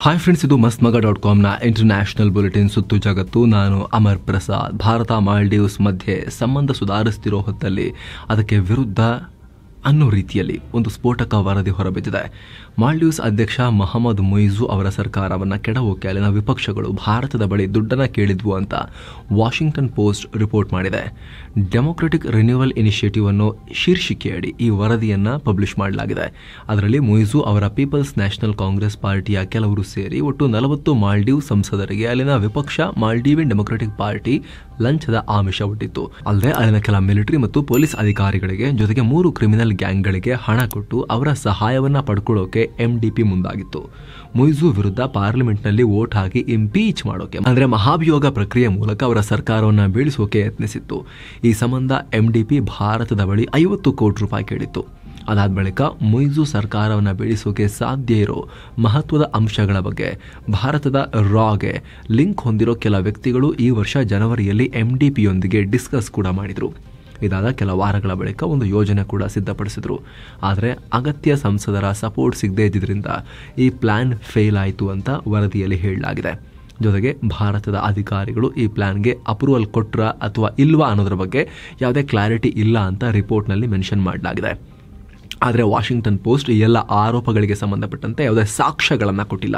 Hi friends, ಇದು mastmaga.com international bulletin ಸುತ್ತು ಜಗತ್ತು. ನಾನು ಅಮರ್ ಪ್ರಸಾದ್. ಭಾರತ ಮಾಲ್ಡೀವ್ಸ್ ಮಧ್ಯೆ ಸಂಬಂಧ ಸುಧಾರಿಸ್ತಿರೋ ಹೊತ್ತಲ್ಲಿ ಅದಕ್ಕೆ ವಿರುದ್ಧ ಅನ್ನೋ ರೀತಿಯಲ್ಲಿ ಒಂದು ಸ್ಫೋಟಕ ವರದಿ ಹೊರಬಿದ್ದಿದೆ. ಮಾಲ್ಡೀವ್ಸ್ ಅಧ್ಯಕ್ಷ ಮೊಹಮ್ಮದ್ ಮುಯಿಜು ಅವರ ಸರ್ಕಾರವನ್ನು ಕೆಡವೋಕೆ ಅಲ್ಲಿನ ವಿಪಕ್ಷಗಳು ಭಾರತದ ಬಳಿ ದುಡ್ಡನ್ನು ಕೇಳಿದ್ವು ಅಂತ ವಾಷಿಂಗ್ಟನ್ ಪೋಸ್ಟ್ ರಿಪೋರ್ಟ್ ಮಾಡಿದೆ. ಡೆಮೊಕ್ರೆಟಿಕ್ ರಿನ್ಯೂವಲ್ ಇನಿಷಿಯೇಟಿವ್ ಅನ್ನೋ ಶೀರ್ಷಿಕೆಯಡಿ ಈ ವರದಿಯನ್ನು ಪಬ್ಲಿಷ್ ಮಾಡಲಾಗಿದೆ. ಅದರಲ್ಲಿ ಮುಯಿಜು ಅವರ ಪೀಪಲ್ಸ್ ನ್ಯಾಷನಲ್ ಕಾಂಗ್ರೆಸ್ ಪಾರ್ಟಿಯ ಕೆಲವರು ಸೇರಿ ಒಟ್ಟು 40 ಮಾಲ್ಡೀವ್ ಸಂಸದರಿಗೆ ಅಲ್ಲಿನ ವಿಪಕ್ಷ ಮಾಲ್ಡೀವಿಯನ್ ಡೆಮೊಕ್ರೆಟಿಕ್ ಪಾರ್ಟಿ ಲಂಚದ ಆಮಿಷ ಒಡ್ಡಿತ್ತು. ಅಲ್ಲದೆ ಅಲ್ಲಿನ ಕೆಲ ಮಿಲಿಟರಿ ಮತ್ತು ಪೊಲೀಸ್ ಅಧಿಕಾರಿಗಳಿಗೆ ಜೊತೆಗೆ 3 ಕ್ರಿಮಿನಲ್ ಗ್ಯಾಂಗ್ಗಳಿಗೆ ಹಣ ಕೊಟ್ಟು ಅವರ ಸಹಾಯವನ್ನ ಪಡ್ಕೊಳ್ಳೋಕೆ MDP ಮುಂದಾಗಿತ್ತು. ಮುಯಿಜು ವಿರುದ್ಧ ಪಾರ್ಲಿಮೆಂಟ್ನಲ್ಲಿ ವೋಟ್ ಹಾಕಿ ಇಂಪೀಚ್ ಮಾಡೋಕೆ ಅಂದ್ರೆ ಮಹಾಭಿಯೋಗ ಪ್ರಕ್ರಿಯೆ ಮೂಲಕ ಅವರ ಸರ್ಕಾರವನ್ನು ಬೀಳಿಸೋಕೆ ಯತ್ನಿಸಿತ್ತು. ಈ ಸಂಬಂಧ MDP ಭಾರತದ ಬಳಿ 50 ಕೋಟಿ ರೂಪಾಯಿ ಕೇಳಿತ್ತು. ಅದಾದ ಬಳಿಕ ಮುಯಿಜು ಸರ್ಕಾರವನ್ನು ಬೀಳಿಸೋಕೆ ಸಾಧ್ಯ ಇರೋ ಮಹತ್ವದ ಅಂಶಗಳ ಬಗ್ಗೆ ಭಾರತದ ರಾಗೆ ಲಿಂಕ್ ಹೊಂದಿರೋ ಕೆಲ ವ್ಯಕ್ತಿಗಳು ಈ ವರ್ಷ ಜನವರಿಯಲ್ಲಿ MDPಯೊಂದಿಗೆ ಡಿಸ್ಕಸ್ ಕೂಡ ಮಾಡಿದರು. ಇದಾದ ಕೆಲ ವಾರಗಳ ಬಳಿಕ ಒಂದು ಯೋಜನೆ ಕೂಡ ಸಿದ್ಧಪಡಿಸಿದ್ರು. ಆದರೆ ಅಗತ್ಯ ಸಂಸದರ ಸಪೋರ್ಟ್ ಸಿಗದೇ ಇದ್ದಿದ್ದರಿಂದ ಈ ಪ್ಲಾನ್ ಫೇಲ್ ಆಯಿತು ಅಂತ ವರದಿಯಲ್ಲಿ ಹೇಳಲಾಗಿದೆ. ಜೊತೆಗೆ ಭಾರತದ ಅಧಿಕಾರಿಗಳು ಈ ಪ್ಲಾನ್ಗೆ ಅಪ್ರೂವಲ್ ಕೊಟ್ರಾ ಅಥವಾ ಇಲ್ವಾ ಅನ್ನೋದ್ರ ಬಗ್ಗೆ ಯಾವುದೇ ಕ್ಲಾರಿಟಿ ಇಲ್ಲ ಅಂತ ರಿಪೋರ್ಟ್ನಲ್ಲಿ ಮೆನ್ಷನ್ ಮಾಡಲಾಗಿದೆ. ಆದರೆ ವಾಷಿಂಗ್ಟನ್ ಪೋಸ್ಟ್ ಈ ಎಲ್ಲ ಆರೋಪಗಳಿಗೆ ಸಂಬಂಧಪಟ್ಟಂತೆ ಯಾವುದೇ ಸಾಕ್ಷ್ಯಗಳನ್ನು ಕೊಟ್ಟಿಲ್ಲ.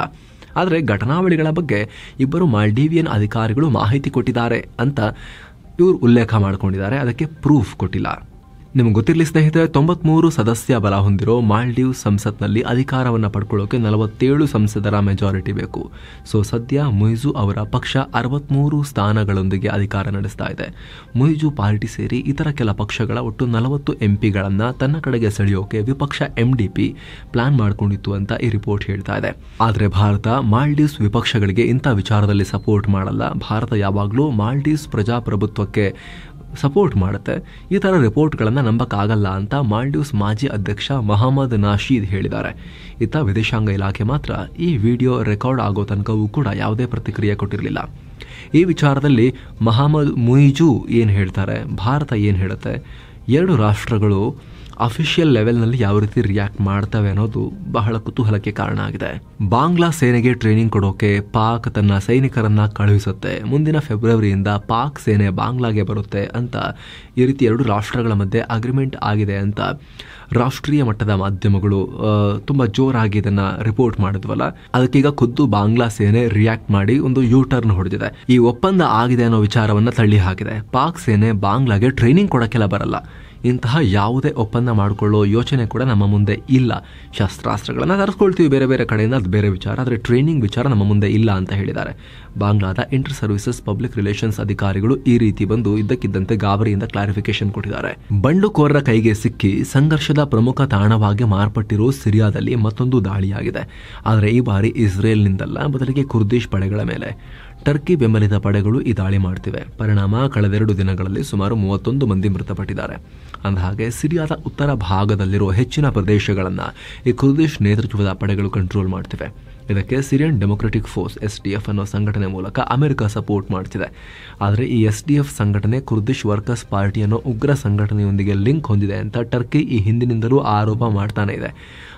ಆದರೆ ಘಟನಾವಳಿಗಳ ಬಗ್ಗೆ ಇಬ್ಬರು ಮಾಲ್ಡೀವಿಯನ್ ಅಧಿಕಾರಿಗಳು ಮಾಹಿತಿ ಕೊಟ್ಟಿದ್ದಾರೆ ಅಂತ ಇವರು ಉಲ್ಲೇಖ ಮಾಡಿಕೊಂಡಿದ್ದಾರೆ. ಅದಕ್ಕೆ ಪ್ರೂಫ್ ಕೊಟ್ಟಿಲ್ಲ. ನಿಮ್ಗೆ ಗೊತ್ತಿರಲಿ ಸ್ನೇಹಿತರೆ, 93 ಸದಸ್ಯ ಬಲ ಹೊಂದಿರೋ ಮಾಲ್ಡೀವ್ ಸಂಸತ್ನಲ್ಲಿ ಅಧಿಕಾರವನ್ನು ಪಡ್ಕೊಳ್ಳೋಕೆ 47 ಸಂಸದರ ಮೆಜಾರಿಟಿ ಬೇಕು. ಸೊ ಸದ್ಯ ಮುಯಿಜು ಅವರ ಪಕ್ಷ 63 ಸ್ಥಾನಗಳೊಂದಿಗೆ ಅಧಿಕಾರ ನಡೆಸ್ತಾ ಇದೆ. ಮುಯಿಜು ಪಾರ್ಟಿ ಸೇರಿ ಇತರ ಕೆಲ ಪಕ್ಷಗಳ ಒಟ್ಟು 40 MPಗಳನ್ನು ತನ್ನ ಕಡೆಗೆ ಸೆಳೆಯೋಕೆ ವಿಪಕ್ಷ MDP ಪ್ಲಾನ್ ಮಾಡಿಕೊಂಡಿತ್ತು ಅಂತ ಈ ರಿಪೋರ್ಟ್ ಹೇಳ್ತಾ ಇದೆ. ಆದರೆ ಭಾರತ ಮಾಲ್ಡೀವ್ಸ್ ವಿಪಕ್ಷಗಳಿಗೆ ಇಂಥ ವಿಚಾರದಲ್ಲಿ ಸಪೋರ್ಟ್ ಮಾಡಲ್ಲ. ಭಾರತ ಯಾವಾಗಲೂ ಮಾಲ್ಡೀವ್ಸ್ ಪ್ರಜಾಪ್ರಭುತ್ವಕ್ಕೆ ಸಪೋರ್ಟ್ ಮಾಡುತ್ತೆ. ಈ ಥರ ರಿಪೋರ್ಟ್ಗಳನ್ನು ನಂಬಕ್ಕಾಗಲ್ಲ ಅಂತ ಮಾಲ್ಡೀವ್ಸ್ ಮಾಜಿ ಅಧ್ಯಕ್ಷ ಮೊಹಮ್ಮದ್ ನಾಶೀದ್ ಹೇಳಿದ್ದಾರೆ. ಇತ್ತ ವಿದೇಶಾಂಗ ಇಲಾಖೆ ಮಾತ್ರ ಈ ವಿಡಿಯೋ ರೆಕಾರ್ಡ್ ಆಗೋ ತನಕವೂ ಕೂಡ ಯಾವುದೇ ಪ್ರತಿಕ್ರಿಯೆ ಕೊಟ್ಟಿರಲಿಲ್ಲ. ಈ ವಿಚಾರದಲ್ಲಿ ಮೊಹಮ್ಮದ್ ಮುಯಿಜು ಏನು ಹೇಳ್ತಾರೆ, ಭಾರತ ಏನು ಹೇಳುತ್ತೆ, ಎರಡು ರಾಷ್ಟ್ರಗಳು ಅಫಿಷಿಯಲ್ ಲೆವೆಲ್ನಲ್ಲಿ ಯಾವ ರೀತಿ ರಿಯಾಕ್ಟ್ ಮಾಡ್ತವೆ ಅನ್ನೋದು ಬಹಳ ಕುತೂಹಲಕ್ಕೆ ಕಾರಣ ಆಗಿದೆ. ಬಾಂಗ್ಲಾ ಸೇನೆಗೆ ಟ್ರೈನಿಂಗ್ ಕೊಡೋಕೆ ಪಾಕ್ ತನ್ನ ಸೈನಿಕರನ್ನ ಕಳುಹಿಸುತ್ತೆ. ಮುಂದಿನ ಫೆಬ್ರವರಿಯಿಂದ ಪಾಕ್ ಸೇನೆ ಬಾಂಗ್ಲಾಗೆ ಬರುತ್ತೆ ಅಂತ ಈ ರೀತಿ ಎರಡು ರಾಷ್ಟ್ರಗಳ ಮಧ್ಯೆ ಅಗ್ರಿಮೆಂಟ್ ಆಗಿದೆ ಅಂತ ರಾಷ್ಟ್ರೀಯ ಮಟ್ಟದ ಮಾಧ್ಯಮಗಳು ತುಂಬಾ ಜೋರಾಗಿ ಇದನ್ನ ರಿಪೋರ್ಟ್ ಮಾಡಿದ್ವಲ್ಲ, ಅದಕ್ಕೀಗ ಖುದ್ದು ಬಾಂಗ್ಲಾ ಸೇನೆ ರಿಯಾಕ್ಟ್ ಮಾಡಿ ಒಂದು ಯೂ ಟರ್ನ್ ಹೊಡೆದಿದೆ. ಈ ಒಪ್ಪಂದ ಆಗಿದೆ ಅನ್ನೋ ವಿಚಾರವನ್ನ ತಳ್ಳಿ ಹಾಕಿದೆ. ಪಾಕ್ ಸೇನೆ ಬಾಂಗ್ಲಾಗೆ ಟ್ರೈನಿಂಗ್ ಕೊಡಕ್ಕೆಲ್ಲ ಬರಲ್ಲ. ಇಂತಹ ಯಾವುದೇ ಒಪ್ಪಂದ ಮಾಡಿಕೊಳ್ಳೋ ಯೋಚನೆ ಕೂಡ ನಮ್ಮ ಮುಂದೆ ಇಲ್ಲ. ಶಸ್ತ್ರಾಸ್ತ್ರಗಳನ್ನು ತರಿಸ್ಕೊಳ್ತೀವಿ ಬೇರೆ ಬೇರೆ ಕಡೆಯಿಂದ, ಅದು ಬೇರೆ ವಿಚಾರ. ಆದರೆ ಟ್ರೈನಿಂಗ್ ವಿಚಾರ ನಮ್ಮ ಮುಂದೆ ಇಲ್ಲ ಅಂತ ಹೇಳಿದ್ದಾರೆ. ಬಾಂಗ್ಲಾದ ಇಂಟರ್ ಸರ್ವಿಸಸ್ ಪಬ್ಲಿಕ್ ರಿಲೇಷನ್ಸ್ ಅಧಿಕಾರಿಗಳು ಈ ರೀತಿ ಬಂದು ಇದ್ದಕ್ಕಿದ್ದಂತೆ ಗಾಬರಿಯಿಂದ ಕ್ಲಾರಿಫಿಕೇಶನ್ ಕೊಟ್ಟಿದ್ದಾರೆ. ಬಂಡುಕೋರರ ಕೈಗೆ ಸಿಕ್ಕಿ ಸಂಘರ್ಷದ ಪ್ರಮುಖ ತಾಣವಾಗಿ ಮಾರ್ಪಟ್ಟಿರೋ ಸಿರಿಯಾದಲ್ಲಿ ಮತ್ತೊಂದು ದಾಳಿಯಾಗಿದೆ. ಆದರೆ ಈ ಬಾರಿ ಇಸ್ರೇಲ್ನಿಂದಲ್ಲ, ಬದಲಿಗೆ ಕುರ್ದಿಶ್ ಪಡೆಗಳ ಮೇಲೆ. ಟರ್ಕಿ ಬೆಂಬಲಿತ ಪಡೆಗಳು ಈ ದಾಳಿ ಮಾಡ್ತಿವೆ. ಪರಿಣಾಮ ಕಳೆದೆರಡು ದಿನಗಳಲ್ಲಿ ಸುಮಾರು 31 ಮಂದಿ ಮೃತಪಟ್ಟಿದ್ದಾರೆ. ಅಂದಹಾಗೆ ಸಿರಿಯಾದ ಉತ್ತರ ಭಾಗದಲ್ಲಿರುವ ಹೆಚ್ಚಿನ ಪ್ರದೇಶಗಳನ್ನು ಈ ಕುರ್ದಿಶ್ ನೇತೃತ್ವದ ಪಡೆಗಳು ಕಂಟ್ರೋಲ್ ಮಾಡ್ತಿವೆ. ಇದಕ್ಕೆ ಸಿರಿಯನ್ ಡೆಮೊಕ್ರೆಟಿಕ್ ಫೋರ್ಸ್ SDF ಅನ್ನೋ ಸಂಘಟನೆ ಮೂಲಕ ಅಮೆರಿಕ ಸಪೋರ್ಟ್ ಮಾಡ್ತಿದೆ. ಆದರೆ ಈ SDF ಸಂಘಟನೆ ಕುರ್ದಿಶ್ ವರ್ಕರ್ಸ್ ಪಾರ್ಟಿ ಅನ್ನೋ ಉಗ್ರ ಸಂಘಟನೆಯೊಂದಿಗೆ ಲಿಂಕ್ ಹೊಂದಿದೆ ಅಂತ ಟರ್ಕಿ ಈ ಹಿಂದಿನಿಂದಲೂ ಆರೋಪ ಮಾಡ್ತಾನೆ ಇದೆ.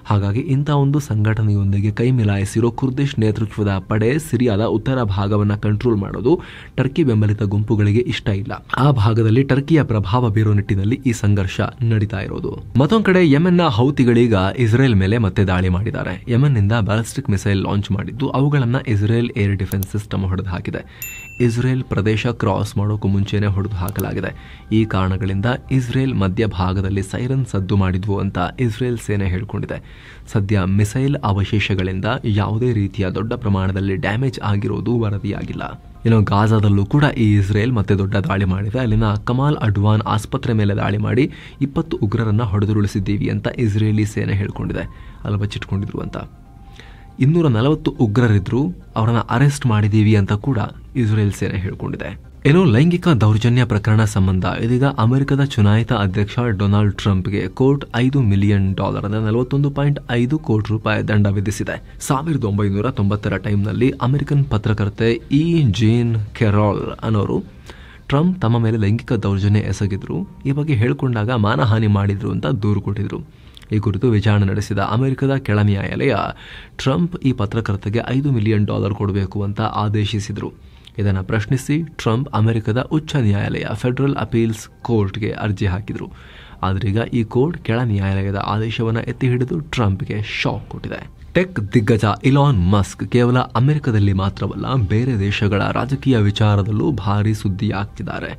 ಹಾಗಾಗಿ ಇಂಥ ಒಂದು ಸಂಘಟನೆಯೊಂದಿಗೆ ಕೈ ಮಿಲಾಯಿಸಿರೋ ಕುರ್ದಿಶ್ ನೇತೃತ್ವದ ಪಡೆ ಸಿರಿಯಾದ ಉತ್ತರ ಭಾಗವನ್ನು ಕಂಟ್ರೋಲ್ ಮಾಡೋದು ಟರ್ಕಿ ಬೆಂಬಲಿತ ಗುಂಪುಗಳಿಗೆ ಇಷ್ಟ ಇಲ್ಲ. ಆ ಭಾಗದಲ್ಲಿ ಟರ್ಕಿಯ ಪ್ರಭಾವ ಬೀರೋ ನಿಟ್ಟಿನಲ್ಲಿ ಈ ಸಂಘರ್ಷ ನಡೀತಾ ಇರೋದು. ಮತ್ತೊಂದು ಕಡೆ ಯೆಮೆನ್ನ ಹೌತಿಗಳೀಗ ಇಸ್ರೇಲ್ ಮೇಲೆ ಮತ್ತೆ ದಾಳಿ ಮಾಡಿದ್ದಾರೆ. ಯೆಮೆನ್ನಿಂದ ಬ್ಯಾಲಿಸ್ಟಿಕ್ ಮಿಸೈಲ್ ಲಾಂಚ್ ಮಾಡಿದ್ದು ಅವುಗಳನ್ನು ಇಸ್ರೇಲ್ ಏರ್ ಡಿಫೆನ್ಸ್ ಸಿಸ್ಟಮ್ ಹೊಡೆದು ಹಾಕಿದೆ. ಇಸ್ರೇಲ್ ಪ್ರದೇಶ ಕ್ರಾಸ್ ಮಾಡೋಕ್ಕೂ ಮುಂಚೆನೆ ಹೊಡೆದು ಹಾಕಲಾಗಿದೆ. ಈ ಕಾರಣಗಳಿಂದ ಇಸ್ರೇಲ್ ಮಧ್ಯಭಾಗದಲ್ಲಿ ಸೈರನ್ ಸದ್ದು ಮಾಡಿದ್ವು ಅಂತ ಇಸ್ರೇಲ್ ಸೇನೆ ಹೇಳಿಕೊಂಡಿದೆ. ಸದ್ಯ ಮಿಸೈಲ್ ಅವಶೇಷಗಳಿಂದ ಯಾವುದೇ ರೀತಿಯ ದೊಡ್ಡ ಪ್ರಮಾಣದಲ್ಲಿ ಡ್ಯಾಮೇಜ್ ಆಗಿರೋದು ವರದಿಯಾಗಿಲ್ಲ. ಇನ್ನು ಗಾಜಾದಲ್ಲೂ ಕೂಡ ಈ ಇಸ್ರೇಲ್ ಮತ್ತೆ ದೊಡ್ಡ ದಾಳಿ ಮಾಡಿದೆ. ಅಲ್ಲಿನ ಕಮಾಲ್ ಅಡ್ವಾನ್ ಆಸ್ಪತ್ರೆ ಮೇಲೆ ದಾಳಿ ಮಾಡಿ 20 ಉಗ್ರರನ್ನ ಹೊಡೆದುರುಳಿಸಿದ್ದೀವಿ ಅಂತ ಇಸ್ರೇಲಿ ಸೇನೆ ಹೇಳ್ಕೊಂಡಿದೆ. ಅಲ್ಲಿ ಬಚ್ಚಿಟ್ಕೊಂಡಿದ್ರು ಅಂತ. 240 ಉಗ್ರರಿದ್ರು, ಅವರನ್ನ ಅರೆಸ್ಟ್ ಮಾಡಿದೀವಿ ಅಂತ ಕೂಡ ಇಸ್ರೇಲ್ ಸೇನೆ ಹೇಳ್ಕೊಂಡಿದೆ. ಏನೋ ಲೈಂಗಿಕ ದೌರ್ಜನ್ಯ ಪ್ರಕರಣ ಸಂಬಂಧ ಇದೀಗ ಅಮೆರಿಕದ ಚುನಾಯಿತ ಅಧ್ಯಕ್ಷ ಡೊನಾಲ್ಡ್ ಟ್ರಂಪ್ಗೆ ಕೋರ್ಟ್ $5 ಮಿಲಿಯನ್ ಅಂದರೆ 41.5 ಕೋಟಿ ರೂಪಾಯಿ ದಂಡ ವಿಧಿಸಿದೆ. 1990ರ ಟೈಮ್ನಲ್ಲಿ ಅಮೆರಿಕನ್ ಪತ್ರಕರ್ತೆ ಜೇನ್ ಕೆರಾಲ್ ಅನ್ನೋರು ಟ್ರಂಪ್ ತಮ್ಮ ಮೇಲೆ ಲೈಂಗಿಕ ದೌರ್ಜನ್ಯ ಎಸಗಿದ್ರು, ಈ ಬಗ್ಗೆ ಹೇಳ್ಕೊಂಡಾಗ ಮಾನಹಾನಿ ಮಾಡಿದ್ರು ಅಂತ ದೂರು ಕೊಟ್ಟಿದ್ರು. ಈ ಕುರಿತು ವಿಚಾರಣೆ ನಡೆಸಿದ ಅಮೆರಿಕದ ಕೆಳ ನ್ಯಾಯಾಲಯ ಟ್ರಂಪ್ ಈ ಪತ್ರಕರ್ತೆಗೆ $5 ಮಿಲಿಯನ್ ಕೊಡಬೇಕು ಅಂತ ಆದೇಶಿಸಿದರು. ಇದನ್ನು ಪ್ರಶ್ನಿಸಿ ಟ್ರಂಪ್ ಅಮೆರಿಕದ ಉಚ್ಚ ನ್ಯಾಯಾಲಯ ಫೆಡರಲ್ ಅಪೀಲ್ಸ್ ಕೋರ್ಟ್ಗೆ ಅರ್ಜಿ ಹಾಕಿದರು. ಆದ್ರೀಗ ಈ ಕೋರ್ಟ್ ಕೆಳ ನ್ಯಾಯಾಲಯದ ಆದೇಶವನ್ನು ಎತ್ತಿ ಹಿಡಿದು ಟ್ರಂಪ್ಗೆ ಶಾಕ್ ಕೊಟ್ಟಿದೆ. ಟೆಕ್ ದಿಗ್ಗಜ ಇಲಾನ್ ಮಸ್ಕ್ ಕೇವಲ ಅಮೆರಿಕದಲ್ಲಿ ಮಾತ್ರವಲ್ಲ, ಬೇರೆ ದೇಶಗಳ ರಾಜಕೀಯ ವಿಚಾರದಲ್ಲೂ ಭಾರಿ ಸುದ್ದಿಯಾಗ್ತಿದ್ದಾರೆ.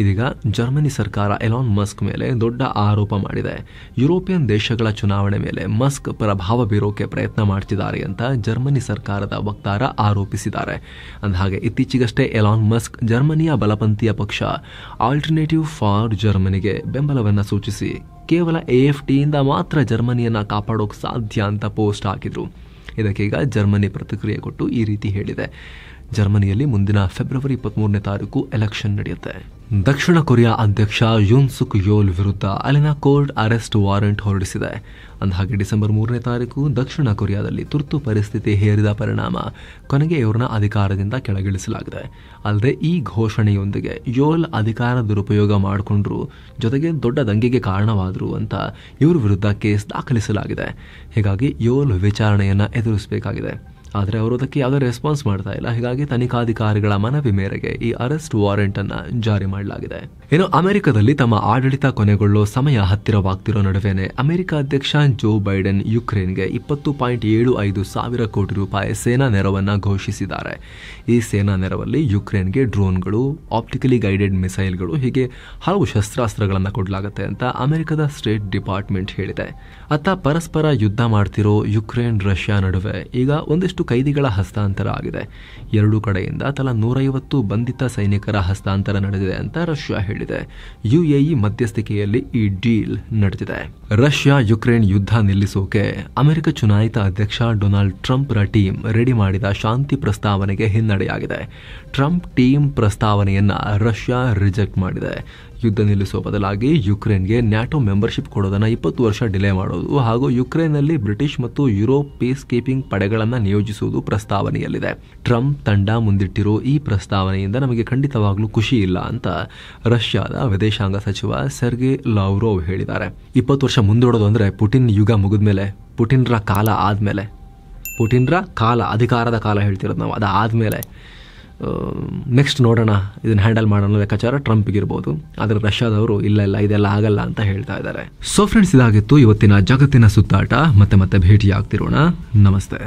ಇದೀಗ ಜರ್ಮನಿ ಸರ್ಕಾರ ಇಲಾನ್ ಮಸ್ಕ್ ಮೇಲೆ ದೊಡ್ಡ ಆರೋಪ ಮಾಡಿದೆ. ಯುರೋಪಿಯನ್ ದೇಶಗಳ ಚುನಾವಣೆ ಮೇಲೆ ಮಸ್ಕ್ ಪ್ರಭಾವ ಬೀರೋಕೆ ಪ್ರಯತ್ನ ಮಾಡ್ತಿದ್ದಾರೆ ಅಂತ ಜರ್ಮನಿ ಸರ್ಕಾರದ ವಕ್ತಾರ ಆರೋಪಿಸಿದ್ದಾರೆ. ಅಂದಹಾಗೆ ಇತ್ತೀಚೆಗಷ್ಟೇ ಇಲಾನ್ ಮಸ್ಕ್ ಜರ್ಮನಿಯ ಬಲಪಂಥೀಯ ಪಕ್ಷ ಆಲ್ಟರ್ನೇಟಿವ್ ಫಾರ್ ಜರ್ಮನಿಗೆ ಬೆಂಬಲವನ್ನು ಸೂಚಿಸಿ ಕೇವಲ AFTಯಿಂದ ಮಾತ್ರ ಜರ್ಮನಿಯನ್ನು ಕಾಪಾಡೋಕೆ ಸಾಧ್ಯ ಅಂತ ಪೋಸ್ಟ್ ಹಾಕಿದ್ರು. ಇದಕ್ಕೀಗ ಜರ್ಮನಿ ಪ್ರತಿಕ್ರಿಯೆ ಕೊಟ್ಟು ಈ ರೀತಿ ಹೇಳಿದೆ. ಜರ್ಮನಿಯಲ್ಲಿ ಮುಂದಿನ ಫೆಬ್ರವರಿ 23 ಎಲೆಕ್ಷನ್ ನಡೆಯುತ್ತೆ. ದಕ್ಷಿಣ ಕೊರಿಯಾ ಅಧ್ಯಕ್ಷ ಯೂನ್ ಸುಕ್ ಯೋಲ್ ವಿರುದ್ಧ ಅಲ್ಲಿನ ಕೋರ್ಟ್ ಅರೆಸ್ಟ್ ವಾರೆಂಟ್ ಹೊರಡಿಸಿದೆ. ಅಂದಹಾಗೆ ಡಿಸೆಂಬರ್ 3 ದಕ್ಷಿಣ ಕೊರಿಯಾದಲ್ಲಿ ತುರ್ತು ಪರಿಸ್ಥಿತಿ ಹೇರಿದ ಪರಿಣಾಮ ಕೊನೆಗೆ ಇವ್ರನ್ನ ಅಧಿಕಾರದಿಂದ ಕೆಳಗಿಳಿಸಲಾಗಿದೆ. ಅಲ್ಲದೆ ಈ ಘೋಷಣೆಯೊಂದಿಗೆ ಯೋಲ್ ಅಧಿಕಾರ ದುರುಪಯೋಗ ಮಾಡಿಕೊಂಡ್ರು, ಜೊತೆಗೆ ದೊಡ್ಡ ದಂಗೆಗೆ ಕಾರಣವಾದರು ಅಂತ ಇವ್ರ ವಿರುದ್ಧ ಕೇಸ್ ದಾಖಲಿಸಲಾಗಿದೆ. ಹೀಗಾಗಿ ಯೋಲ್ ವಿಚಾರಣೆಯನ್ನ ಎದುರಿಸಬೇಕಾಗಿದೆ. ಆದರೆ ಅವರು ಅದಕ್ಕೆ ಯಾವುದೇ ರೆಸ್ಪಾನ್ಸ್ ಮಾಡ್ತಾ ಇಲ್ಲ. ಹೀಗಾಗಿ ತನಿಖಾಧಿಕಾರಿಗಳ ಮನವಿ ಮೇರೆಗೆ ಈ ಅರೆಸ್ಟ್ ವಾರೆಂಟ್ ಅನ್ನ ಜಾರಿ ಮಾಡಲಾಗಿದೆ. ಇನ್ನು ಅಮೆರಿಕದಲ್ಲಿ ತಮ್ಮ ಆಡಳಿತ ಕೊನೆಗೊಳ್ಳೋ ಸಮಯ ಹತ್ತಿರವಾಗ್ತಿರೋ ನಡುವೆನೆ ಅಮೆರಿಕ ಅಧ್ಯಕ್ಷ ಜೋ ಬೈಡೆನ್ ಯುಕ್ರೇನ್ಗೆ $20.75 ಸಾವಿರ ಕೋಟಿ ಸೇನಾ ನೆರವನ್ನ ಘೋಷಿಸಿದ್ದಾರೆ. ಈ ಸೇನಾ ನೆರವಲ್ಲಿ ಯುಕ್ರೇನ್ಗೆ ಡ್ರೋನ್ಗಳು, ಆಪ್ಟಿಕಲಿ ಗೈಡೆಡ್ ಮಿಸೈಲ್ಗಳು, ಹೀಗೆ ಹಲವು ಶಸ್ತ್ರಾಸ್ತ್ರಗಳನ್ನು ಕೊಡಲಾಗುತ್ತೆ ಅಂತ ಅಮೆರಿಕದ ಸ್ಟೇಟ್ ಡಿಪಾರ್ಟ್ಮೆಂಟ್ ಹೇಳಿದೆ. ಅತ್ತ ಪರಸ್ಪರ ಯುದ್ಧ ಮಾಡ್ತಿರೋ ಯುಕ್ರೇನ್ ರಷ್ಯಾ ನಡುವೆ ಈಗ ಒಂದಿಷ್ಟು ಕೈದಿಗಳ ಹಸ್ತಾಂತರ ಆಗಿದೆ. ಎರಡೂ ಕಡೆಯಿಂದ ತಲಾ 150 ಬಂಧಿತ ಸೈನಿಕರ ಹಸ್ತಾಂತರ ನಡೆದಿದೆ ಅಂತ ರಷ್ಯಾ ಹೇಳಿದೆ. UAE ಮಧ್ಯಸ್ಥಿಕೆಯಲ್ಲಿ ಈ ಡೀಲ್ ನಡೆದಿದೆ. ರಷ್ಯಾ ಯುಕ್ರೇನ್ ಯುದ್ಧ ನಿಲ್ಲಿಸೋಕೆ ಅಮೆರಿಕ ಚುನಾಯಿತ ಅಧ್ಯಕ್ಷ ಡೊನಾಲ್ಡ್ ಟ್ರಂಪ್ ರ ಟೀಮ್ ರೆಡಿ ಮಾಡಿದ ಶಾಂತಿ ಪ್ರಸ್ತಾವನೆಗೆ ಹಿನ್ನಡೆಯಾಗಿದೆ. ಟ್ರಂಪ್ ಟೀಮ್ ಪ್ರಸ್ತಾವನೆಯನ್ನ ರಷ್ಯಾ ರಿಜೆಕ್ಟ್ ಮಾಡಿದೆ. ಯುದ್ಧ ನಿಲ್ಲಿಸುವ ಬದಲಾಗಿ ಯುಕ್ರೇನ್ಗೆ ನ್ಯಾಟೋ ಮೆಂಬರ್ಶಿಪ್ ಕೊಡೋದನ್ನ 20 ವರ್ಷ ಡಿಲೇ ಮಾಡೋದು ಹಾಗೂ ಯುಕ್ರೇನ್ನಲ್ಲಿ ಬ್ರಿಟಿಷ್ ಮತ್ತು ಯುರೋಪ್ ಪೀಸ್ ಕೀಪಿಂಗ್ ಪಡೆಗಳನ್ನು ನಿಯೋಜಿಸುವುದು ಪ್ರಸ್ತಾವನೆಯಲ್ಲಿದೆ. ಟ್ರಂಪ್ ತಂಡ ಮುಂದಿಟ್ಟಿರೋ ಈ ಪ್ರಸ್ತಾವನೆಯಿಂದ ನಮಗೆ ಖಂಡಿತವಾಗ್ಲೂ ಖುಷಿ ಇಲ್ಲ ಅಂತ ರಷ್ಯಾದ ವಿದೇಶಾಂಗ ಸಚಿವ ಸೆರ್ಗೆ ಲಾವ್ರೋವ್ ಹೇಳಿದ್ದಾರೆ. 20 ವರ್ಷ ಮುಂದೂಡೋದು ಅಂದ್ರೆ ಪುಟಿನ್ ಯುಗ ಮುಗಿದ್ಮೇಲೆ, ಪುಟಿನ್ರ ಕಾಲ ಆದ್ಮೇಲೆ, ಪುಟಿನ್ರ ಕಾಲ ಅಧಿಕಾರದ ಕಾಲ ಹೇಳ್ತಿರೋದು ನಾವು, ಅದಾದ್ಮೇಲೆ ನೆಕ್ಸ್ಟ್ ನೋಡೋಣ, ಇದನ್ನ ಹ್ಯಾಂಡಲ್ ಮಾಡೋಣ ಲೆಕ್ಕಾಚಾರ ಟ್ರಂಪ್ಗಿರ್ಬೋದು. ಆದರೆ ರಷ್ಯಾದವರು ಇಲ್ಲ ಇದೆಲ್ಲ ಆಗಲ್ಲ ಅಂತ ಹೇಳ್ತಾ ಇದ್ದಾರೆ. ಸೊ ಫ್ರೆಂಡ್ಸ್, ಇದಾಗಿತ್ತು ಇವತ್ತಿನ ಜಗತ್ತಿನ ಸುತ್ತಾಟ. ಮತ್ತೆ ಭೇಟಿ ಆಗ್ತಿರೋಣ. ನಮಸ್ತೆ.